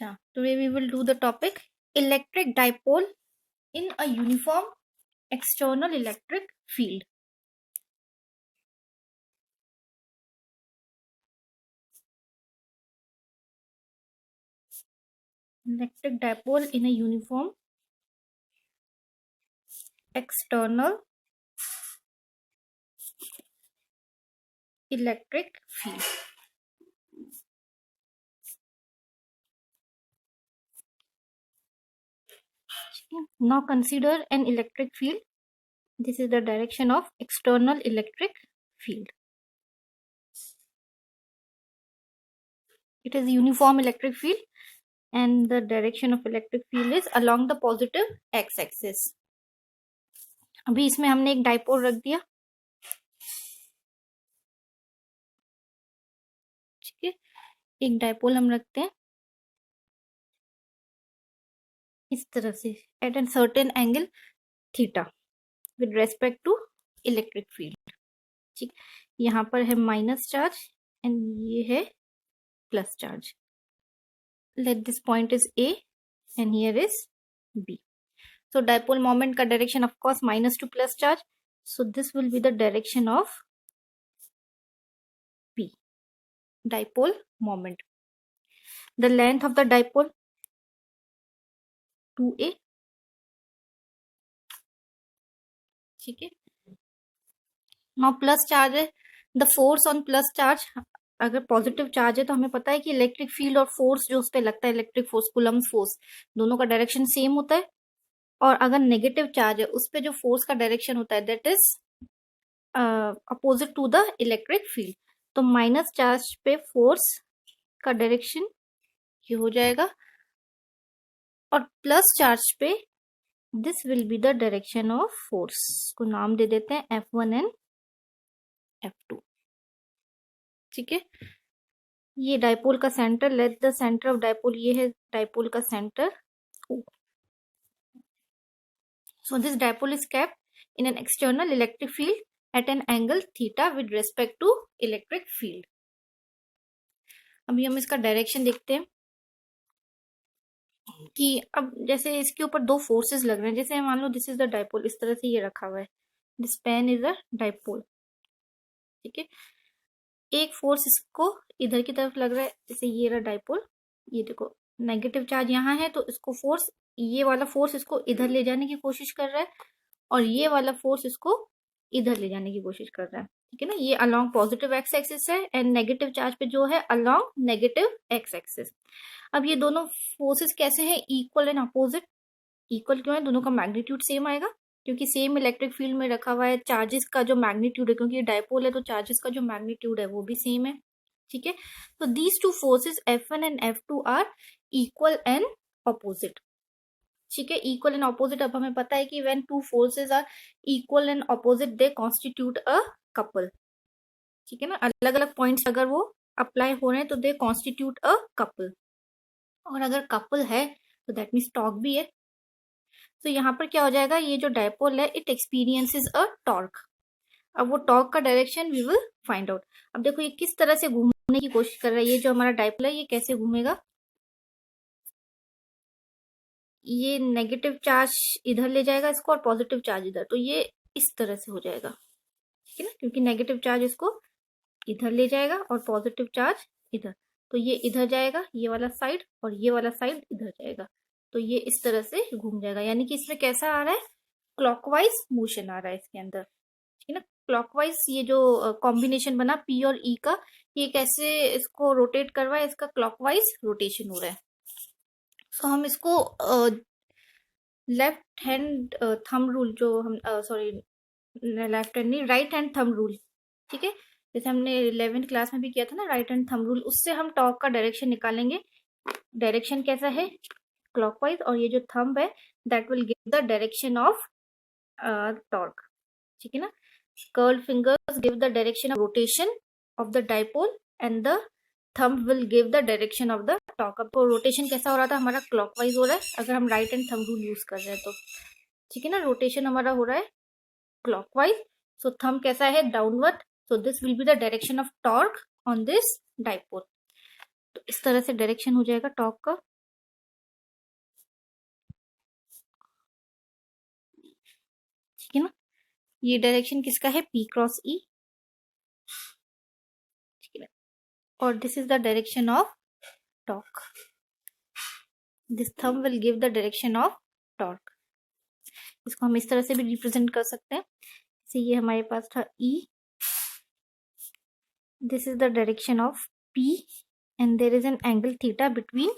Acha. Today we will do the topic electric dipole in a uniform external electric field. Electric dipole in a uniform external electric field. Now consider an electric field. This is the direction of external electric field. It is a uniform electric field and the direction of electric field is along the positive x-axis. अभी इसमें हमने एक dipole रख दिया, ठीक है। एक dipole हम रखते हैं इस तरह से at an certain angle theta with respect to electric field, ठीक। यहाँ पर है माइनस चार्ज एंड ये है plus charge. Let this point is A and here is B. So dipole moment का direction of course minus to plus charge. So this will be the direction of P. Dipole moment. The length of the dipole 2A. ठीक है. Now plus charge है. The force on plus charge. अगर positive charge है तो हमें पता है कि इलेक्ट्रिक फील्ड और फोर्स जो उस पर लगता है, इलेक्ट्रिक फोर्स, कूलम्ब फोर्स, दोनों का डायरेक्शन सेम होता है. और अगर नेगेटिव चार्ज है उस पर जो फोर्स का डायरेक्शन होता है that is opposite to the electric field. तो माइनस चार्ज पे फोर्स का डायरेक्शन ये हो जाएगा और प्लस चार्ज पे this will be the direction of force. को नाम दे देते हैं F1 एंड F2, ठीक है. ये डाइपोल का centre, let the centre of dipole, ये है डाइपोल का centre O. So this dipole is kept in an external electric field at an angle theta with respect to electric field. अभी हम इसका डायरेक्शन देखते हैं कि अब जैसे इसके ऊपर दो फोर्सेस लग रहे हैं. जैसे मान लो दिस इज द डाइपोल, इस तरह से ये रखा हुआ है, this pen is a dipole, ठीक है. एक फोर्स इसको इधर की तरफ लग रहा है, जैसे ये रहा डाइपोल, ये देखो नेगेटिव चार्ज यहाँ है तो इसको फोर्स, ये वाला फोर्स इसको इधर ले जाने की कोशिश कर रहा है और ये वाला फोर्स इसको इधर ले जाने की कोशिश कर रहा है, ठीक है ना. ये अलोंग पॉजिटिव एक्स एक्सिस है एंड नेगेटिव चार्ज पे जो है अलोंग नेगेटिव एक्स एक्सिस. अब ये दोनों फोर्सेस कैसे हैं, इक्वल एंड अपोजिट. इक्वल क्यों है, दोनों का मैग्नीट्यूड सेम आएगा क्योंकि सेम इलेक्ट्रिक फील्ड में रखा हुआ है. चार्जेस का जो मैग्नीट्यूड है, क्योंकि ये डाइपोल है तो चार्जेस का जो मैग्नीट्यूड है वो भी सेम है, ठीक है. तो these two forces F1 and F2 are equal and opposite, ठीक है. इक्वल एंड ऑपोजिट, अब हमें पता है कि when two forces are equal and opposite they constitute a couple, ठीक है ना. अलग अलग पॉइंट्स अगर वो अप्लाई हो रहे हैं तो दे कॉन्स्टिट्यूट अ कपल, और अगर कपल है तो दैट मीन्स टॉर्क भी है. तो यहाँ पर क्या हो जाएगा, ये जो डाइपोल है इट एक्सपीरियंसेस अ टॉर्क. अब वो टॉर्क का direction we will find out. अब देखो ये किस तरह से घूमने की कोशिश कर रहा है. ये जो हमारा डाइपोल है ये कैसे घूमेगा, ये नेगेटिव चार्ज इधर ले जाएगा इसको और पॉजिटिव चार्ज इधर, तो ये इस तरह से हो जाएगा, ठीक है ना, क्योंकि नेगेटिव चार्ज इसको इधर ले जाएगा और पॉजिटिव चार्ज इधर. तो ये इधर जाएगा ये वाला साइड और ये वाला साइड इधर जाएगा, तो ये इस तरह से घूम जाएगा. यानी कि इसमें कैसा आ रहा है, क्लॉकवाइज मोशन आ रहा है इसके अंदर, ठीक है ना. क्लॉकवाइज ये जो कॉम्बिनेशन बना P और E का, ये कैसे इसको रोटेट कर रहा है, इसका क्लॉकवाइज रोटेशन हो रहा है. सो हम इसको लेफ्ट हैंड थंब रूल, जो हम सॉरी लेफ्ट हैंड नहीं, राइट हैंड थंब रूल, ठीक है. जैसे हमने 11th क्लास में भी किया था ना राइट हैंड थंब रूल, उससे हम टॉर्क का डायरेक्शन निकालेंगे. डायरेक्शन कैसा है, क्लॉकवाइज, और ये जो थंब है that will give the direction of torque, ठीक है ना. Curled fingers give the direction of rotation of the dipole and the thumb will give the direction of the torque. अब तो रोटेशन कैसा हो रहा था, हमारा क्लॉकवाइज हो रहा है अगर हम right hand thumb rule use कर रहे हैं तो, ठीक है ना. रोटेशन हमारा हो रहा है क्लॉकवाइज, सो थंब कैसा है, downward. So this will be the direction of torque on this dipole. तो इस तरह से डायरेक्शन हो जाएगा टॉर्क का. ये डायरेक्शन किसका है, P क्रॉस E, ठीक है, और this is the direction of torque. This thumb will give the direction of torque. इसको हम इस तरह से भी रिप्रेजेंट कर सकते हैं. जैसे ये हमारे पास था E, this is the direction of P and there is an angle theta between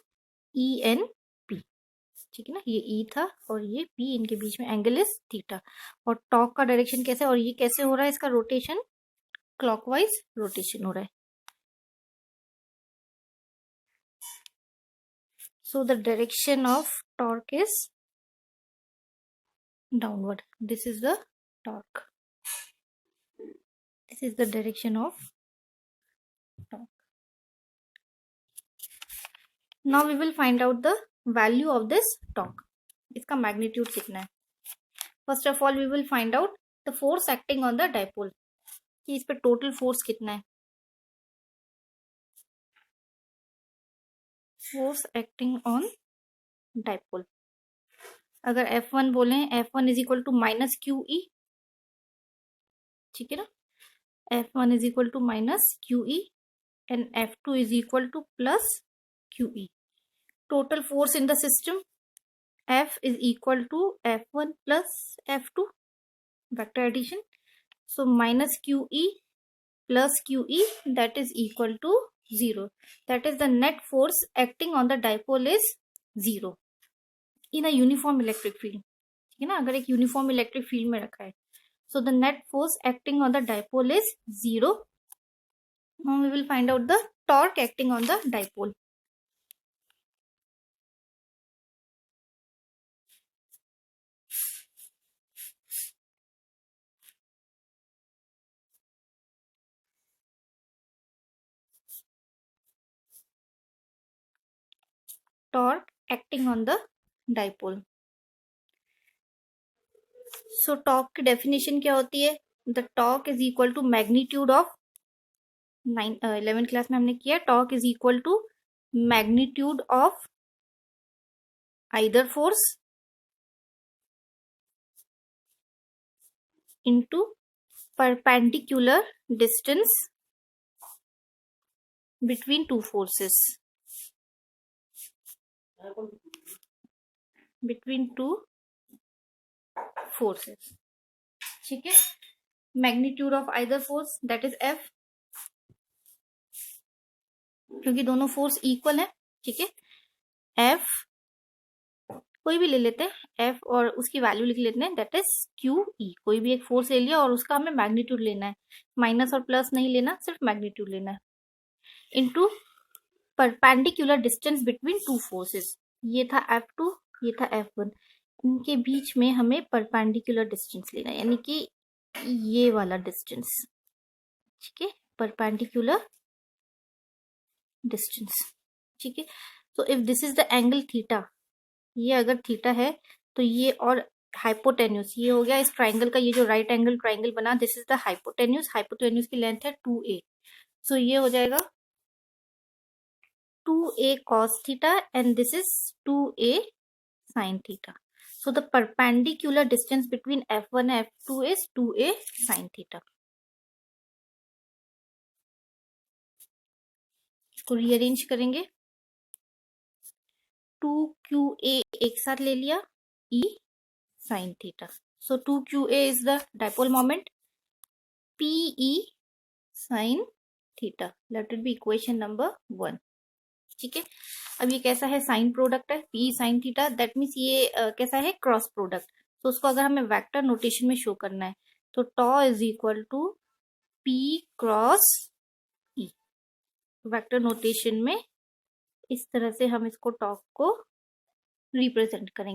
E and P. ठीक है ना, ये E था और ये P, इनके बीच में एंगल इज थीटा. और टॉर्क का डायरेक्शन कैसे, और ये कैसे हो रहा है, इसका रोटेशन क्लॉकवाइज रोटेशन हो रहा है. So the direction of torque is downward. This is the torque. This is the direction of torque. Now we will find out the value of this torque. इसका मैग्नीट्यूड कितना है. First of all we will find out the force acting on the dipole. कि इस पे total force कितना है. Force acting on dipole. अगर F1 बोले, F1 is equal to minus Q E, ठीक है ना. F1 is equal to minus Q E and F2 is equal to plus QE. Total force in the system, F is equal to F1 plus F2, vector addition. So minus QE plus QE, that is equal to 0. That is the net force acting on the dipole is 0 in a uniform electric field. ठीक है ना, अगर एक uniform electric field में रखा है. So the net force acting on the dipole is 0. Now we will find out the torque acting on the dipole. Torque acting on the dipole. So torque की definition क्या होती है. The torque is equal to magnitude of 11th class में हमने किया. Torque is equal to magnitude of either force into perpendicular distance between two forces. Between two forces, ठीक है. Magnitude of either force that is F, क्योंकि दोनों force equal है, ठीक है. F कोई भी ले लेते हैं, F और उसकी वैल्यू लिख लेते हैं, दैट इज QE. कोई भी एक फोर्स ले लिया और उसका हमें मैग्नीट्यूड लेना है. माइनस और प्लस नहीं लेना, सिर्फ मैग्नीट्यूड लेना है. Into perpendicular distance between two forces. ये था F2, ये था F1. इनके बीच में हमें परपेंडिकुलर डिस्टेंस लेना है, यानी कि ये वाला डिस्टेंस, ठीक है. परपेंडिकुलर डिस्टेंस, ठीक है. So if this is the angle theta, ये अगर थीटा है तो ये, और हाइपोटेन्यूस ये हो गया इस ट्राइंगल का, ये जो राइट एंगल ट्राइंगल बना, this is the hypotenuse. Hypotenuse की लेंथ है 2a. सो ये हो जाएगा 2a cos theta and this is 2a sin theta. So the perpendicular distance between F1 and F2 is 2a sin theta. इसको rearrange करेंगे. 2QA एक साथ ले लिया, E sin theta. So 2QA is the dipole moment, PE sin theta. Let it be equation number 1. ठीक है. अब ये कैसा है, साइन प्रोडक्ट है, P sine theta. That means ये कैसा है, क्रॉस प्रोडक्ट. तो उसको अगर हमें वेक्टर नोटेशन में शो करना है तो tau is equal to P cross E. Vector notation में इस तरह से हम इसको टॉ को रिप्रेजेंट करेंगे.